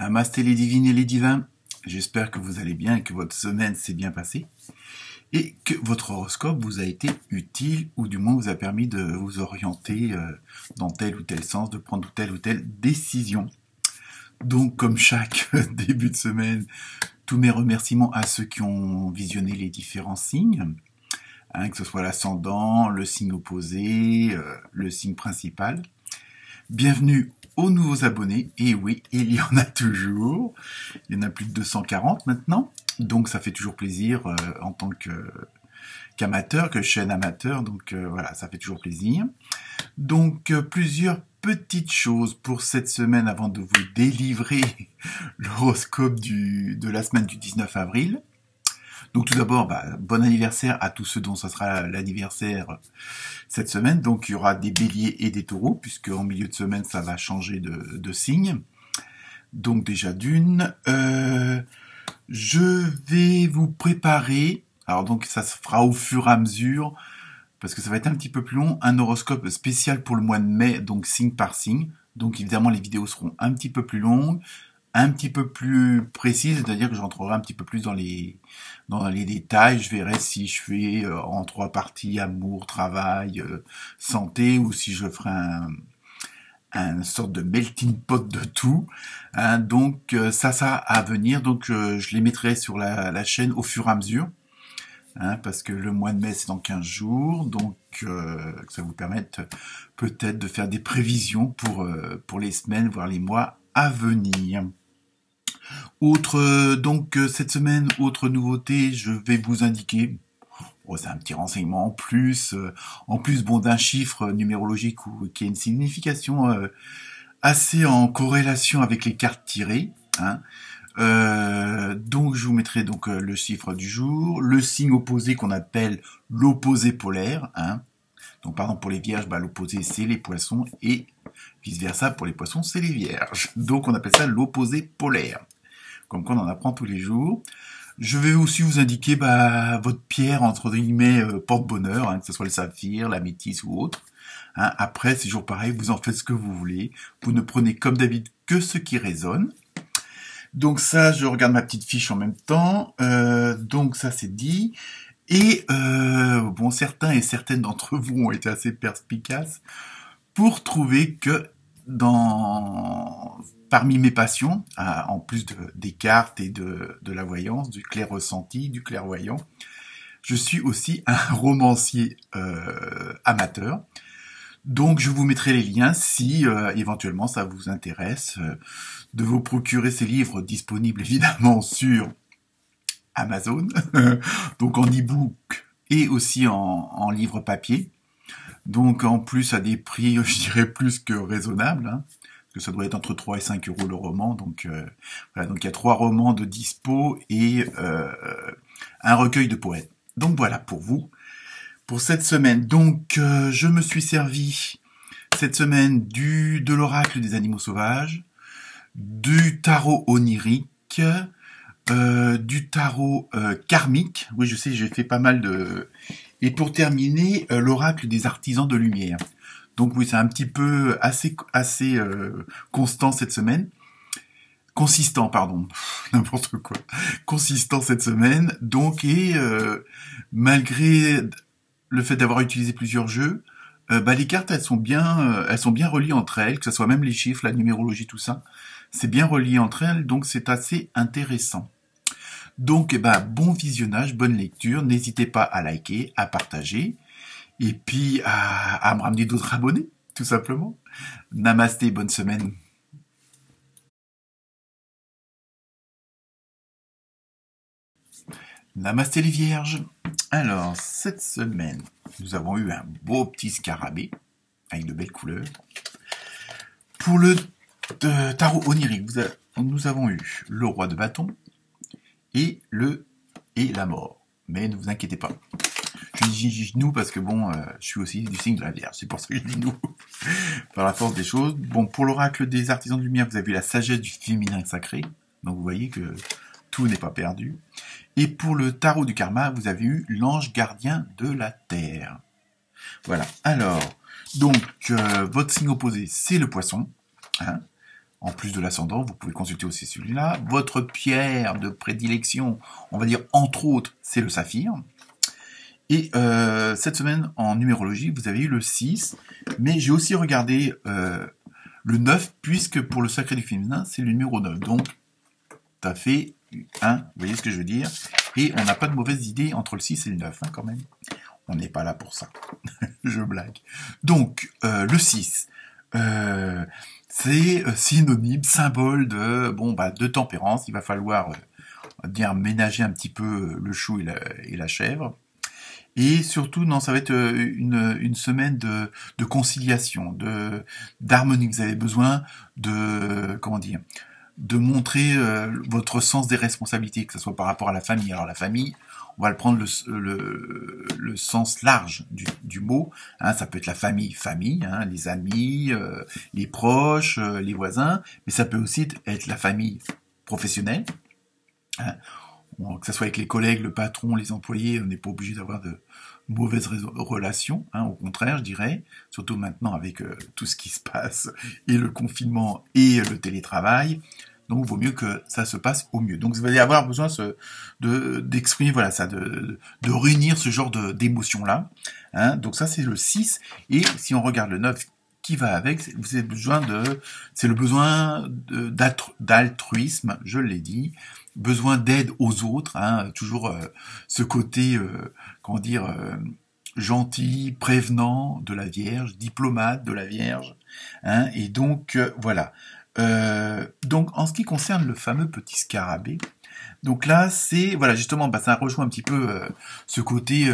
Namasté les divines et les divins, j'espère que vous allez bien et que votre semaine s'est bien passée et que votre horoscope vous a été utile ou du moins vous a permis de vous orienter dans tel ou tel sens, de prendre telle ou telle décision. Donc comme chaque début de semaine, tous mes remerciements à ceux qui ont visionné les différents signes, que ce soit l'ascendant, le signe opposé, le signe principal. Bienvenue aux nouveaux abonnés, et oui, il y en a toujours, il y en a plus de 240 maintenant, donc ça fait toujours plaisir en tant qu'amateur, que chaîne amateur, donc voilà, ça fait toujours plaisir. Donc plusieurs petites choses pour cette semaine avant de vous délivrer l'horoscope de la semaine du 19 avril. Donc tout d'abord, bon anniversaire à tous ceux dont ça sera l'anniversaire cette semaine. Donc il y aura des béliers et des taureaux, puisque en milieu de semaine, ça va changer de signe. Donc déjà d'une, je vais vous préparer, alors donc ça se fera au fur et à mesure, parce que ça va être un petit peu plus long, un horoscope spécial pour le mois de mai, donc signe par signe. Donc évidemment, les vidéos seront un petit peu plus longues, un petit peu plus précise, c'est-à-dire que j'entrerai un petit peu plus dans les détails. Je verrai si je fais en 3 parties amour, travail, santé, ou si je ferai un sorte de melting pot de tout. Donc ça à venir. Donc je les mettrai sur la chaîne au fur et à mesure. Parce que le mois de mai c'est dans 15 jours, donc que ça vous permette peut-être de faire des prévisions pour les semaines, voire les mois à venir. Donc cette semaine, autre nouveauté, je vais vous indiquer, c'est un petit renseignement en plus bon d'un chiffre numérologique qui a une signification assez en corrélation avec les cartes tirées. Donc je vous mettrai donc le chiffre du jour, le signe opposé qu'on appelle l'opposé polaire. Donc par exemple pour les vierges, l'opposé c'est les poissons et vice versa pour les poissons c'est les vierges. Donc on appelle ça l'opposé polaire. Comme quoi on en apprend tous les jours. Je vais aussi vous indiquer votre pierre entre guillemets porte-bonheur, que ce soit le saphir, la métisse ou autre. Après c'est toujours pareil, vous en faites ce que vous voulez. Vous ne prenez comme d'habitude que ce qui résonne. Donc ça, je regarde ma petite fiche en même temps. Donc ça c'est dit. Et certains et certaines d'entre vous ont été assez perspicaces pour trouver que parmi mes passions, en plus des cartes et de la voyance, du clair ressenti, du clairvoyant, je suis aussi un romancier amateur. Donc je vous mettrai les liens si éventuellement ça vous intéresse de vous procurer ces livres disponibles évidemment sur Amazon, donc en e-book et aussi en livre papier. Donc en plus à des prix, je dirais plus que raisonnables, parce que ça doit être entre 3 et 5 euros le roman. Donc voilà, donc il y a 3 romans de dispo et un recueil de poètes. Donc voilà pour vous. Pour cette semaine, donc je me suis servi cette semaine de l'oracle des animaux sauvages, du tarot onirique, du tarot karmique. Oui, je sais, j'ai fait pas mal de... Et pour terminer, l'oracle des artisans de lumière. Donc oui, c'est un petit peu assez constant cette semaine. Consistant, pardon, n'importe quoi. Consistant cette semaine. Donc, et malgré le fait d'avoir utilisé plusieurs jeux, les cartes elles sont bien reliées entre elles, que ce soit même les chiffres, la numérologie, tout ça, c'est bien relié entre elles, donc c'est assez intéressant. Donc bon visionnage, bonne lecture, n'hésitez pas à liker, à partager, et puis à me ramener d'autres abonnés, tout simplement. Namasté, bonne semaine. Namasté les vierges. Alors, cette semaine, nous avons eu un beau petit scarabée, avec de belles couleurs. Pour le tarot onirique, nous avons eu le roi de bâton et la mort. Mais ne vous inquiétez pas. Je dis nous parce que je suis aussi du signe de la Vierge, c'est pour ça que je dis nous. Par la force des choses. Bon, pour l'oracle des artisans de lumière, vous avez eu la sagesse du féminin sacré. Donc vous voyez que tout n'est pas perdu. Et pour le tarot du karma, vous avez eu l'ange gardien de la terre. Voilà. Alors, donc, votre signe opposé, c'est le poisson. En plus de l'ascendant, vous pouvez consulter aussi celui-là. Votre pierre de prédilection, on va dire entre autres, c'est le saphir. Et cette semaine, en numérologie, vous avez eu le 6, mais j'ai aussi regardé le 9, puisque pour le sacré du féminin, c'est le numéro 9. Donc, ça fait 1, vous voyez ce que je veux dire? Et on n'a pas de mauvaise idée entre le 6 et le 9, hein, quand même. On n'est pas là pour ça. Je blague. Donc, le 6, c'est synonyme, symbole de tempérance. Il va falloir dire ménager un petit peu le chou et la chèvre. Et surtout, non, ça va être une semaine de conciliation, d'harmonie. Vous avez besoin de montrer votre sens des responsabilités, que ce soit par rapport à la famille. Alors la famille, on va le prendre le sens large du mot. Hein, ça peut être la famille, hein, les amis, les proches, les voisins, mais ça peut aussi être la famille professionnelle. Hein, que ce soit avec les collègues, le patron, les employés, on n'est pas obligé d'avoir de mauvaises relations, hein, au contraire, je dirais, surtout maintenant avec tout ce qui se passe, et le confinement et le télétravail. Donc, il vaut mieux que ça se passe au mieux. Donc, vous allez avoir besoin d'exprimer, voilà, ça, de réunir ce genre d'émotions-là. Hein. Donc, ça, c'est le 6. Et si on regarde le 9 qui va avec, vous avez besoin c'est le besoin d'altruisme, je l'ai dit, besoin d'aide aux autres, hein, toujours ce côté, gentil, prévenant de la Vierge, diplomate de la Vierge. Hein. Et donc, voilà. Donc en ce qui concerne le fameux petit scarabée, donc là c'est voilà justement ça rejoint un petit peu ce côté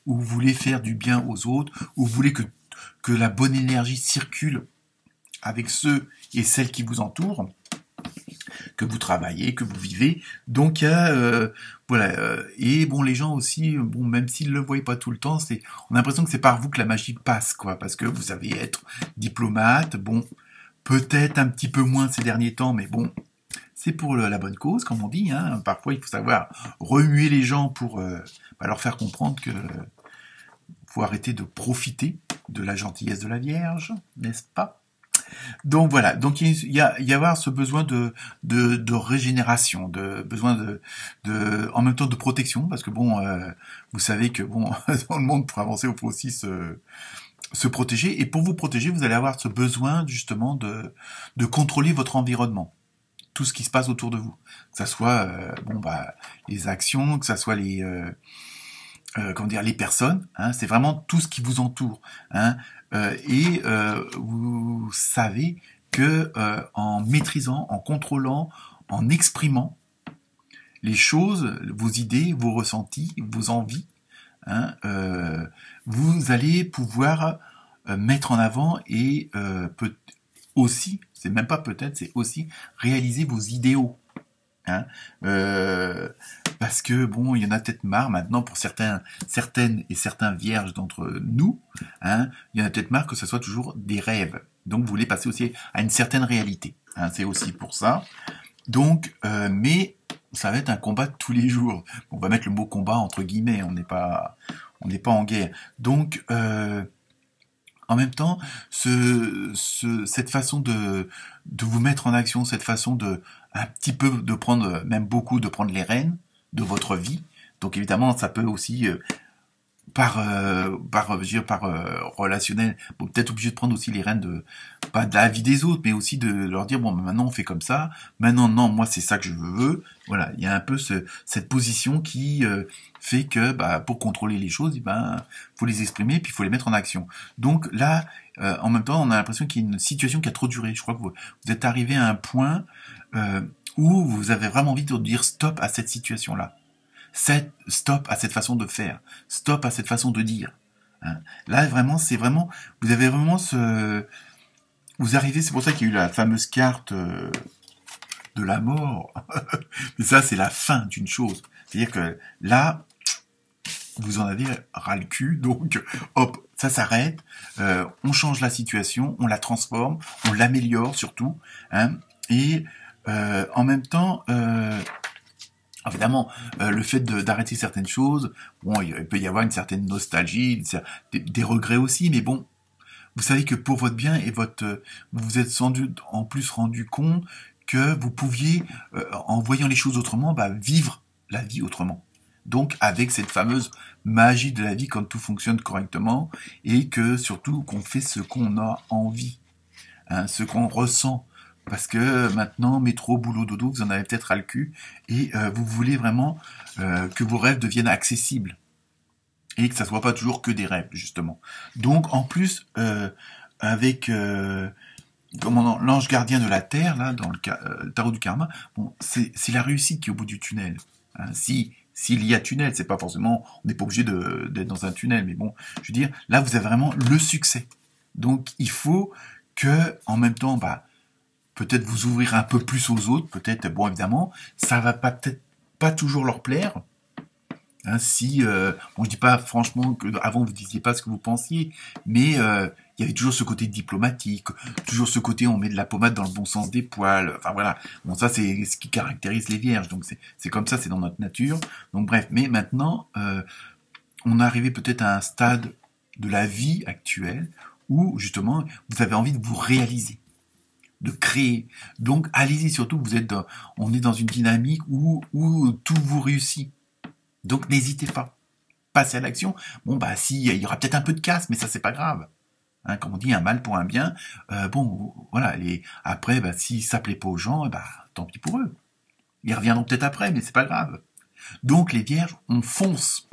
où vous voulez faire du bien aux autres, où vous voulez que la bonne énergie circule avec ceux et celles qui vous entourent, que vous travaillez, que vous vivez. Donc il y a et bon les gens aussi, bon même s'ils le voient pas tout le temps, on a l'impression que c'est par vous que la magie passe quoi, parce que vous savez être diplomate, bon. Peut-être un petit peu moins ces derniers temps, mais bon, c'est pour la bonne cause, comme on dit. Hein. Parfois, il faut savoir remuer les gens pour leur faire comprendre que faut arrêter de profiter de la gentillesse de la Vierge, n'est-ce pas? Donc voilà, donc il y avoir ce besoin de régénération, de besoin en même temps de protection, parce que bon, vous savez que bon, dans le monde pour avancer, il faut aussi se protéger, et pour vous protéger, vous allez avoir ce besoin justement de contrôler votre environnement, tout ce qui se passe autour de vous, que ça soit les actions, que ça soit les personnes, hein, c'est vraiment tout ce qui vous entoure, hein, et vous savez que en maîtrisant, en contrôlant, en exprimant les choses, vos idées, vos ressentis, vos envies, hein, vous allez pouvoir mettre en avant et aussi, c'est même pas peut-être, c'est aussi réaliser vos idéaux. Hein, parce que bon, il y en a peut-être marre maintenant pour certaines et certains vierges d'entre nous, hein, il y en a peut-être marre que ce soit toujours des rêves. Donc vous voulez passer aussi à une certaine réalité. Hein, c'est aussi pour ça. Donc, mais ça va être un combat de tous les jours. On va mettre le mot combat entre guillemets, on n'est pas en guerre. Donc, en même temps, cette façon de vous mettre en action, cette façon un petit peu de prendre, même beaucoup, de prendre les rênes de votre vie. Donc évidemment, ça peut aussi par relationnel, bon, peut-être obligé de prendre aussi les rênes pas de la vie des autres, mais aussi de leur dire bon, maintenant on fait comme ça, maintenant non, moi c'est ça que je veux. Voilà, il y a un peu cette position qui fait que pour contrôler les choses, faut les exprimer puis il faut les mettre en action. Donc là, en même temps, on a l'impression qu'il y a une situation qui a trop duré. Je crois que vous êtes arrivé à un point où vous avez vraiment envie de dire stop à cette situation-là. Stop à cette façon de faire, stop à cette façon de dire. Hein. Là, vraiment, vous avez vraiment vous arrivez, c'est pour ça qu'il y a eu la fameuse carte de la mort. Mais ça, c'est la fin d'une chose. C'est-à-dire que là, vous en avez ras le cul, donc hop, ça s'arrête, on change la situation, on la transforme, on l'améliore surtout, hein, et en même temps... évidemment, le fait d'arrêter certaines choses, bon, il peut y avoir une certaine nostalgie, des regrets aussi, mais bon, Vous savez que pour votre bien et vous vous êtes en plus rendu compte que vous pouviez, en voyant les choses autrement, vivre la vie autrement. Donc avec cette fameuse magie de la vie quand tout fonctionne correctement et que surtout qu'on fait ce qu'on a envie, hein, ce qu'on ressent. Parce que maintenant, métro, boulot, dodo, vous en avez peut-être ras le cul et vous voulez vraiment que vos rêves deviennent accessibles et que ça soit pas toujours que des rêves justement. Donc en plus avec l'ange gardien de la terre là dans le tarot du karma, bon c'est la réussite qui est au bout du tunnel. Hein, s'il y a tunnel, c'est pas forcément, on n'est pas obligé d'être dans un tunnel, mais bon, je veux dire, là vous avez vraiment le succès. Donc il faut que en même temps, peut-être vous ouvrir un peu plus aux autres, peut-être, bon évidemment, ça va peut-être pas toujours leur plaire. Hein, bon, je dis pas franchement que avant vous disiez pas ce que vous pensiez, mais il y avait toujours ce côté diplomatique, toujours ce côté on met de la pommade dans le bon sens des poils. Enfin voilà, bon ça c'est ce qui caractérise les vierges, donc c'est comme ça, c'est dans notre nature. Donc bref, mais maintenant on est arrivé peut-être à un stade de la vie actuelle où justement vous avez envie de vous réaliser, de créer. Donc allez-y, surtout on est dans une dynamique où tout vous réussit. Donc n'hésitez pas, passez à l'action. Bon si, il y aura peut-être un peu de casse, mais ça c'est pas grave. Hein, comme on dit, un mal pour un bien. Bon, voilà. Et après, si ça plaît pas aux gens, tant pis pour eux. Ils reviendront peut-être après, mais c'est pas grave. Donc les vierges, on fonce.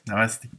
Namasté.